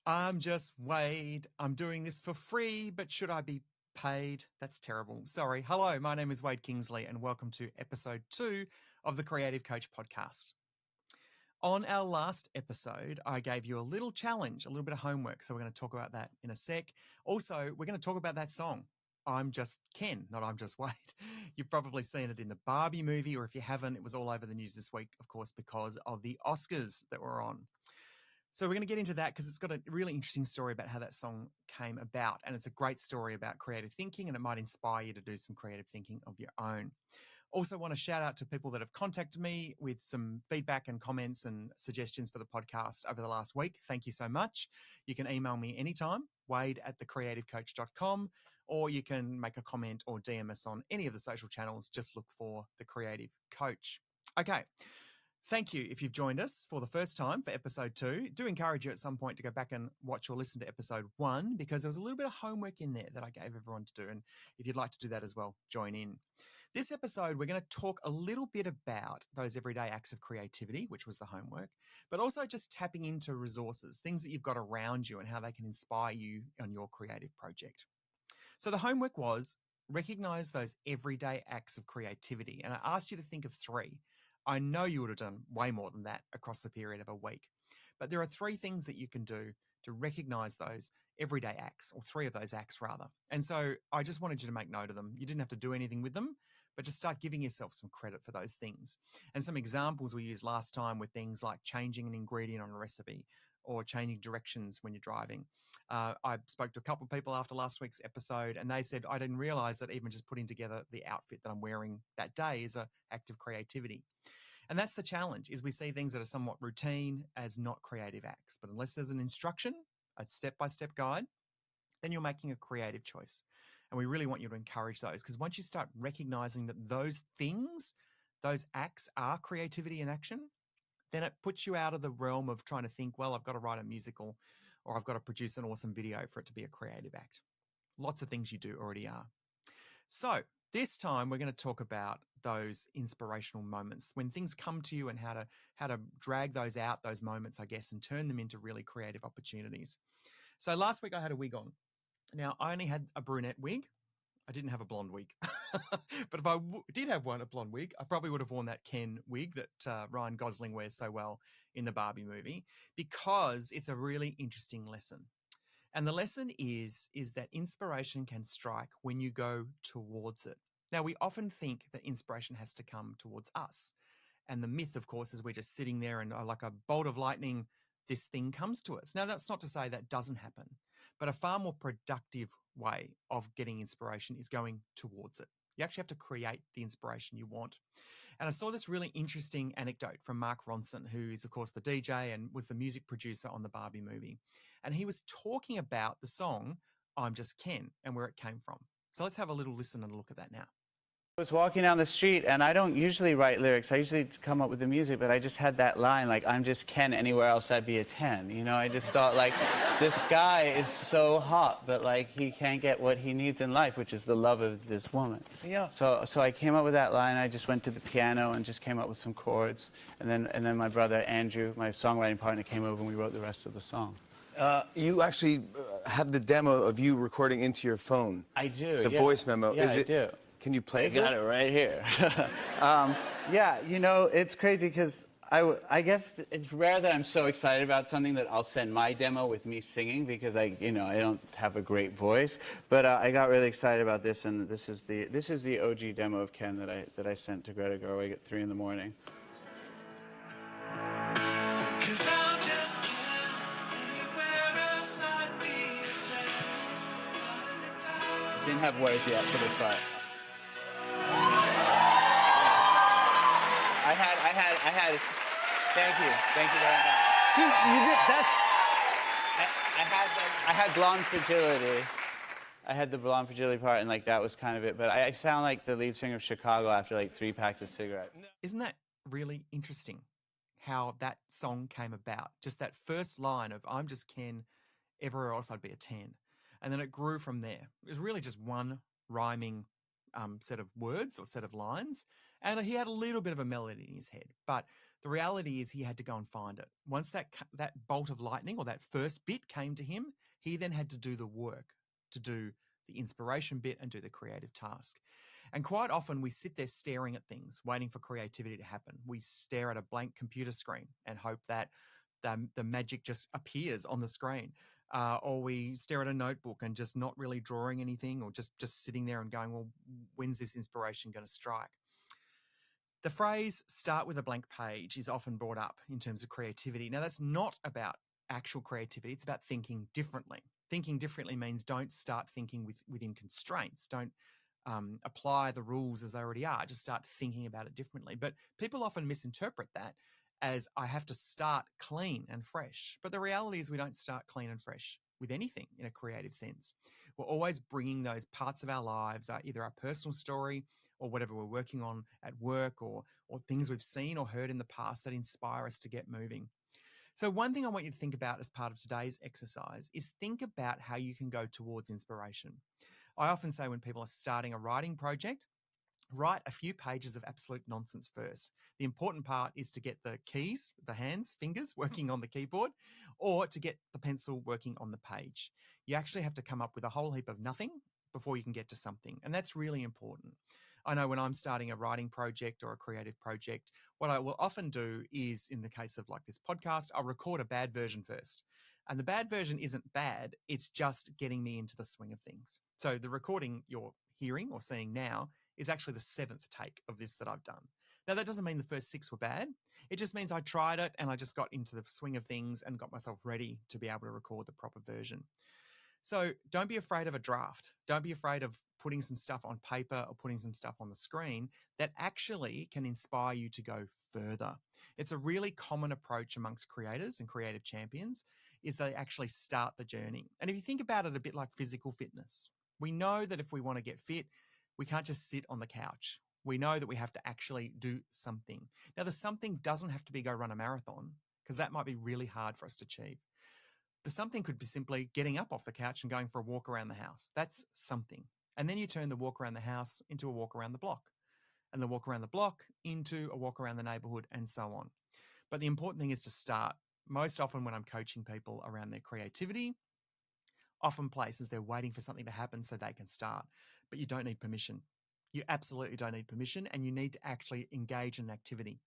I'm just Wade. I'm doing this for free, but should I be paid? That's terrible. Sorry. Hello, my name is Wade Kingsley, and welcome to episode 2 of the Creative Coach podcast. On our last episode, I gave you a little challenge, a little bit of homework. So we're going to talk about that in a sec. Also, we're going to talk about that song, I'm Just Ken, not I'm Just Wade. You've probably seen it in the Barbie movie, or if you haven't, it was all over the news this week, of course, because of the Oscars that were on. So we're going to get into that because it's got a really interesting story about how that song came about. And it's a great story about creative thinking, and it might inspire you to do some creative thinking of your own. Also want to shout out to people that have contacted me with some feedback and comments and suggestions for the podcast over the last week. Thank you so much. You can email me anytime, wade@thecreativecoach.com, or you can make a comment or DM us on any of the social channels. Just look for The Creative Coach. Okay. Thank you if you've joined us for the first time for episode 2. Do encourage you at some point to go back and watch or listen to episode 1 because there was a little bit of homework in there that I gave everyone to do. And if you'd like to do that as well, join in. This episode, we're going to talk a little bit about those everyday acts of creativity, which was the homework, but also just tapping into resources, things that you've got around you and how they can inspire you on your creative project. So the homework was recognize those everyday acts of creativity. And I asked you to think of 3. I know you would have done way more than that across the period of a week. But there are 3 things that you can do to recognize those everyday acts, or 3 of those acts rather. And so I just wanted you to make note of them. You didn't have to do anything with them, but just start giving yourself some credit for those things. And some examples we used last time were things like changing an ingredient on a recipe or changing directions when you're driving. I spoke to a couple of people after last week's episode, and they said, I didn't realize that even just putting together the outfit that I'm wearing that day is an act of creativity. And that's the challenge, is we see things that are somewhat routine as not creative acts. But unless there's an instruction, a step-by-step guide, then you're making a creative choice. And we really want you to encourage those, because once you start recognizing that those things, those acts are creativity in action, then it puts you out of the realm of trying to think, well, I've got to write a musical or I've got to produce an awesome video for it to be a creative act. Lots of things you do already are. So this time we're going to talk about those inspirational moments when things come to you and how to drag those out, those moments, I guess, and turn them into really creative opportunities. So last week I had a wig on. Now I only had a brunette wig. I didn't have a blonde wig. But if I did have a blonde wig, I probably would have worn that Ken wig that Ryan Gosling wears so well in the Barbie movie, because it's a really interesting lesson. And the lesson is that inspiration can strike when you go towards it. Now, we often think that inspiration has to come towards us. And the myth, of course, is we're just sitting there and like a bolt of lightning, this thing comes to us. Now, that's not to say that doesn't happen, but a far more productive way of getting inspiration is going towards it. You actually have to create the inspiration you want. And I saw this really interesting anecdote from Mark Ronson, who is, of course, the DJ and was the music producer on the Barbie movie. And he was talking about the song, I'm Just Ken, and where it came from. So let's have a little listen and a look at that now. I was walking down the street, and I don't usually write lyrics. I usually come up with the music, but I just had that line, like, I'm just Ken, anywhere else I'd be a 10. You know, I just thought, like, this guy is so hot, but, like, he can't get what he needs in life, which is the love of this woman. Yeah. So I came up with that line. I just went to the piano and just came up with some chords. And then my brother, Andrew, my songwriting partner, came over, and we wrote the rest of the song. You actually had the demo of you recording into your phone. I do, The voice memo. Yeah, I do. Can you play it? I got it right here. Yeah, you know, it's crazy because I guess it's rare that I'm so excited about something that I'll send my demo with me singing, because I don't have a great voice. But I got really excited about this, and this is the OG demo of Ken that I sent to Greta Gerwig at 3 a.m. Didn't have words yet for this part. I had. Thank you very much. Dude, you did. I had blonde fragility. I had the blonde fragility part, and like that was kind of it. But I sound like the lead singer of Chicago after like 3 packs of cigarettes. Isn't that really interesting how that song came about? Just that first line of I'm just Ken, everywhere else I'd be a 10. And then it grew from there. It was really just one rhyming set of words or set of lines. And he had a little bit of a melody in his head. But The reality is he had to go and find it. Once that bolt of lightning or that first bit came to him, he then had to do the work, to do the inspiration bit and do the creative task. And quite often we sit there staring at things, waiting for creativity to happen. We stare at a blank computer screen and hope that the magic just appears on the screen. Or we stare at a notebook and just not really drawing anything, or just sitting there and going, well, when's this inspiration going to strike? The phrase "start with a blank page" is often brought up in terms of creativity. Now, that's not about actual creativity. It's about thinking differently. Thinking differently means don't start thinking within constraints. Don't apply the rules as they already are. Just start thinking about it differently. But people often misinterpret that as I have to start clean and fresh. But the reality is we don't start clean and fresh with anything in a creative sense. We're always bringing those parts of our lives, either our personal story or whatever we're working on at work, or things we've seen or heard in the past that inspire us to get moving. So one thing I want you to think about as part of today's exercise is think about how you can go towards inspiration. I often say when people are starting a writing project, write a few pages of absolute nonsense first. The important part is to get the keys, the hands, fingers working on the keyboard, or to get the pencil working on the page. You actually have to come up with a whole heap of nothing before you can get to something. And that's really important. I know when I'm starting a writing project or a creative project, what I will often do is, in the case of like this podcast, I'll record a bad version first. And the bad version isn't bad. It's just getting me into the swing of things. So the recording you're hearing or seeing now is actually the 7th take of this that I've done. Now, that doesn't mean the first 6 were bad. It just means I tried it and I just got into the swing of things and got myself ready to be able to record the proper version. So don't be afraid of a draft. Don't be afraid of putting some stuff on paper or putting some stuff on the screen that actually can inspire you to go further. It's a really common approach amongst creators and creative champions is they actually start the journey. And if you think about it a bit like physical fitness, we know that if we want to get fit, we can't just sit on the couch. We know that we have to actually do something. Now, the something doesn't have to be go run a marathon, because that might be really hard for us to achieve. The something could be simply getting up off the couch and going for a walk around the house. That's something. And then you turn the walk around the house into a walk around the block, and the walk around the block into a walk around the neighborhood, and so on. But the important thing is to start. Most often when I'm coaching people around their creativity, often places they're waiting for something to happen so they can start. But you don't need permission. You absolutely don't need permission, and you need to actually engage in an activity.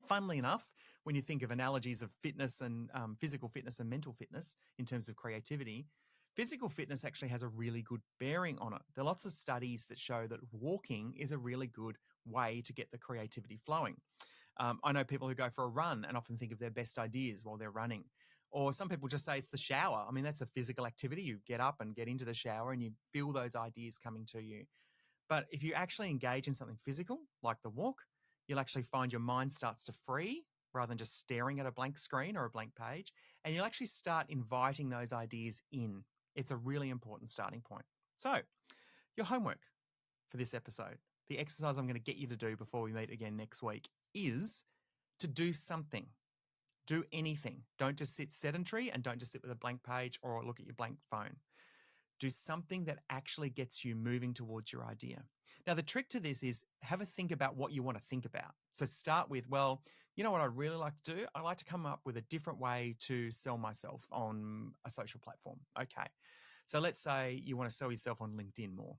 Funnily enough, when you think of analogies of fitness and physical fitness and mental fitness in terms of creativity, physical fitness actually has a really good bearing on it. There are lots of studies that show that walking is a really good way to get the creativity flowing. I know people who go for a run and often think of their best ideas while they're running. Or some people just say it's the shower. I mean, that's a physical activity. You get up and get into the shower and you feel those ideas coming to you. But if you actually engage in something physical, like the walk, you'll actually find your mind starts to free rather than just staring at a blank screen or a blank page. And you'll actually start inviting those ideas in. It's a really important starting point. So your homework for this episode, the exercise I'm going to get you to do before we meet again next week, is to do something. Do anything. Don't just sit sedentary, and don't just sit with a blank page or look at your blank phone. Do something that actually gets you moving towards your idea. Now, the trick to this is have a think about what you want to think about. So start with, well, you know what I'd really like to do? I'd like to come up with a different way to sell myself on a social platform. Okay. So let's say you want to sell yourself on LinkedIn more.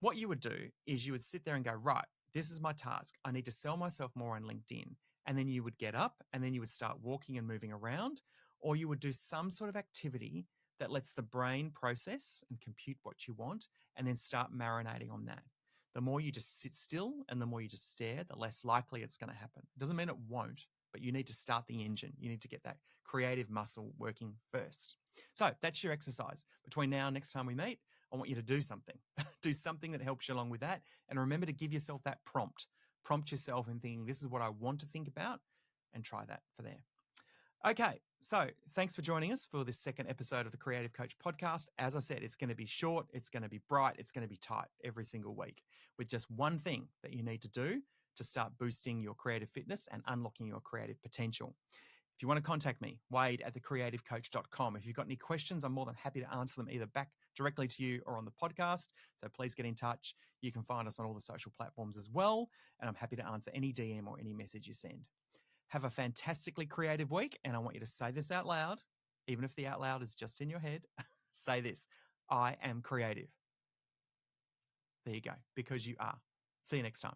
What you would do is you would sit there and go, right, this is my task. I need to sell myself more on LinkedIn. And then you would get up and then you would start walking and moving around, or you would do some sort of activity that lets the brain process and compute what you want and then start marinating on that. The more you just sit still and the more you just stare, the less likely it's going to happen. It doesn't mean it won't, but you need to start the engine. You need to get that creative muscle working first. So that's your exercise. Between now and next time we meet, I want you to do something. Do something that helps you along with that. And remember to give yourself that prompt. Prompt yourself in thinking, this is what I want to think about, and try that for there. Okay, so thanks for joining us for this second episode of the Creative Coach podcast. As I said, it's going to be short, it's going to be bright, it's going to be tight every single week with just one thing that you need to do to start boosting your creative fitness and unlocking your creative potential. If you want to contact me, wade@thecreativecoach.com. If you've got any questions, I'm more than happy to answer them either back directly to you or on the podcast. So please get in touch. You can find us on all the social platforms as well. And I'm happy to answer any DM or any message you send. Have a fantastically creative week. And I want you to say this out loud, even if the out loud is just in your head. Say this: I am creative. There you go, because you are. See you next time.